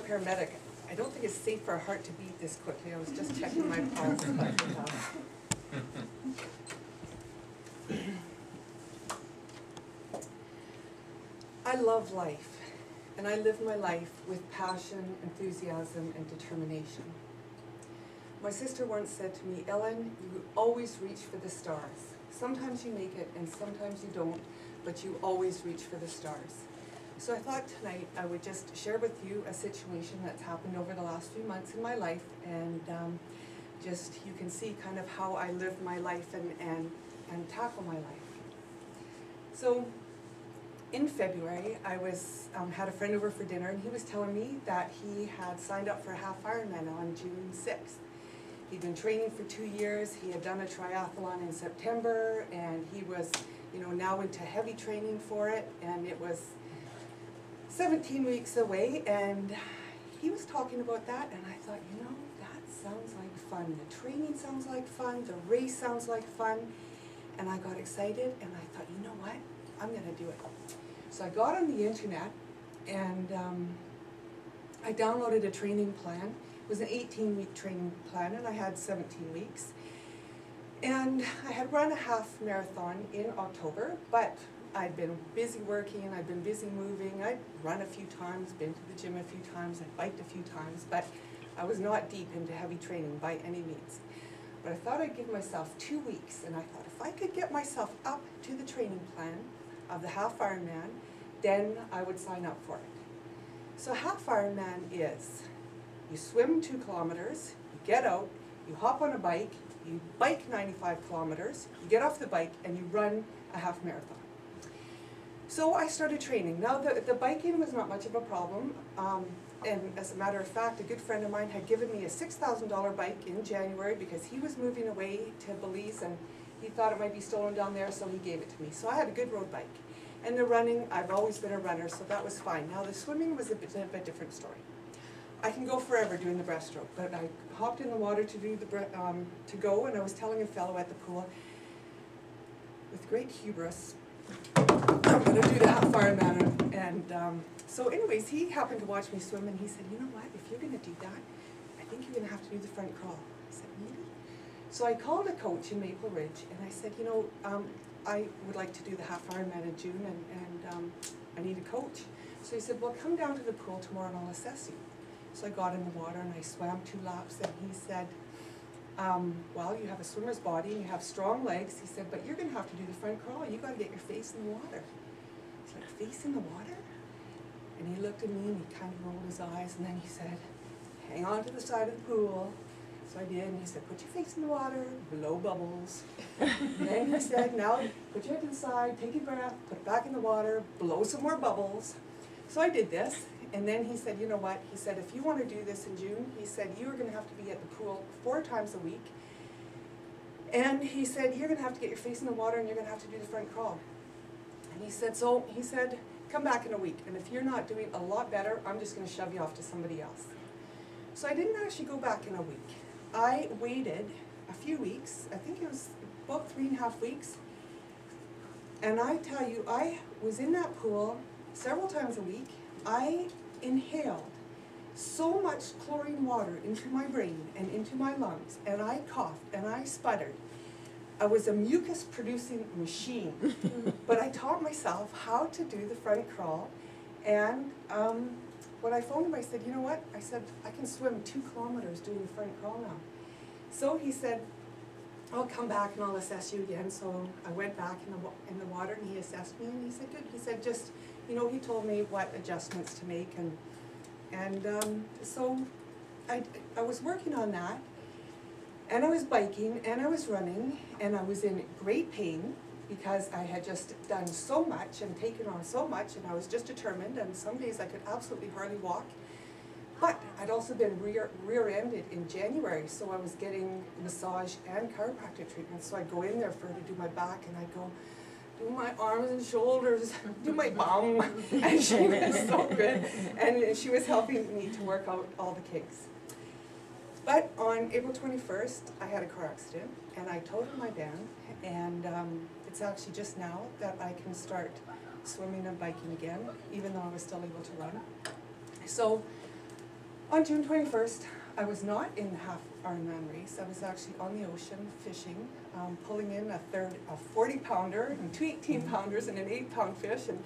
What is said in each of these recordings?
paramedic, I don't think it's safe for a heart to beat this quickly. I was just checking my pulse. I love life, and I live my life with passion, enthusiasm, and determination. My sister once said to me, Ellen, you always reach for the stars. Sometimes you make it, and sometimes you don't, but you always reach for the stars. So I thought tonight I would just share with you a situation that's happened over the last few months in my life, and just you can see kind of how I live my life and tackle my life. So in February, I was had a friend over for dinner, and he was telling me that he had signed up for a half Ironman on June 6th. He'd been training for 2 years. He had done a triathlon in September, and he was, now into heavy training for it, and it was 17 weeks away, and he was talking about that, and I thought, that sounds like fun. The training sounds like fun, the race sounds like fun, and I got excited, and I thought, you know what, I'm gonna do it. So I got on the internet, and I downloaded a training plan. It was an 18-week training plan, and I had 17 weeks. And I had run a half marathon in October, but I'd been busy working, I'd been busy moving, I'd run a few times, been to the gym a few times, I'd biked a few times, but I was not deep into heavy training by any means. But I thought I'd give myself 2 weeks, and I thought if I could get myself up to the training plan of the half Ironman, then I would sign up for it. So half Ironman is, you swim 2 kilometers, you get out, you hop on a bike, you bike 95 kilometers, you get off the bike, and you run a half marathon. So I started training. Now the biking was not much of a problem, and as a matter of fact, a good friend of mine had given me a $6,000 bike in January because he was moving away to Belize, and he thought it might be stolen down there, so he gave it to me. So I had a good road bike. And the running, I've always been a runner, so that was fine. Now the swimming was a bit of a different story. I can go forever doing the breaststroke, but I hopped in the water to do to go, and I was telling a fellow at the pool, with great hubris, I'm going to do the half Ironman. And so anyways, he happened to watch me swim, and he said, you know what, if you're going to do that, I think you're going to have to do the front crawl. I said, maybe? So I called a coach in Maple Ridge, and I said, I would like to do the half Ironman in June, and I need a coach. So he said, well, come down to the pool tomorrow and I'll assess you. So I got in the water and I swam 2 laps, and he said, well, you have a swimmer's body and you have strong legs. He said, but you're going to have to do the front crawl. You got to get your face in the water. It's like, face in the water? And he looked at me and he kind of rolled his eyes, and then he said, hang on to the side of the pool. So I did, and he said, put your face in the water, blow bubbles. And then he said, now put your head to the side, take your breath, put it back in the water, blow some more bubbles. So I did this, and then he said, you know what? He said, if you want to do this in June, he said, you're going to have to be at the pool 4 times a week. And he said, you're going to have to get your face in the water, and you're going to have to do the front crawl. And he said, come back in a week, and if you're not doing a lot better, I'm just going to shove you off to somebody else. So I didn't actually go back in a week. I waited a few weeks, I think it was about 3.5 weeks, and I tell you, I was in that pool several times a week. I inhaled so much chlorine water into my brain and into my lungs, and I coughed and I sputtered. I was a mucus producing machine, but I taught myself how to do the front crawl, and when I phoned him, I said, you know what? I said, I can swim 2 kilometers doing the front crawl now. So he said, I'll come back and I'll assess you again. So I went back in the water, and he assessed me, and he said, good. He said, just, he told me what adjustments to make, and so I was working on that, and I was biking, and I was running, and I was in great pain, because I had just done so much and taken on so much, and I was just determined, and some days I could absolutely hardly walk. But I'd also been rear-ended in January, so I was getting massage and chiropractic treatment. So I'd go in there to do my back, and I'd go do my arms and shoulders, do my bum, and she was so good. And she was helping me to work out all the kinks. But on April 21st, I had a car accident, and I totaled my band, and it's actually just now that I can start swimming and biking again, even though I was still able to run. So On June 21st, I was not in the half Ironman race. I was actually on the ocean fishing, pulling in a 40-pounder and two 18-pounders and an 8-pound fish, and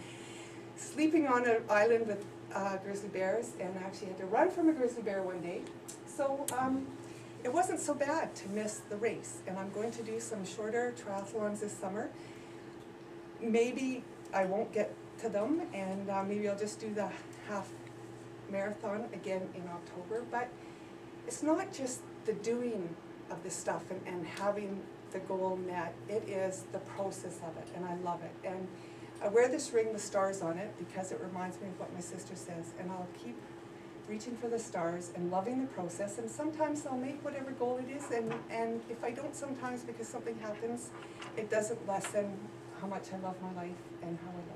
sleeping on an island with grizzly bears, and actually had to run from a grizzly bear one day. So it wasn't so bad to miss the race, and I'm going to do some shorter triathlons this summer. Maybe I won't get to them, and maybe I'll just do the half marathon again in October. But it's not just the doing of the stuff and having the goal met. It is the process of it, and I love it. And I wear this ring with stars on it because it reminds me of what my sister says, and I'll keep reaching for the stars and loving the process, and sometimes I'll make whatever goal it is, and if I don't sometimes because something happens, it doesn't lessen how much I love my life and how I love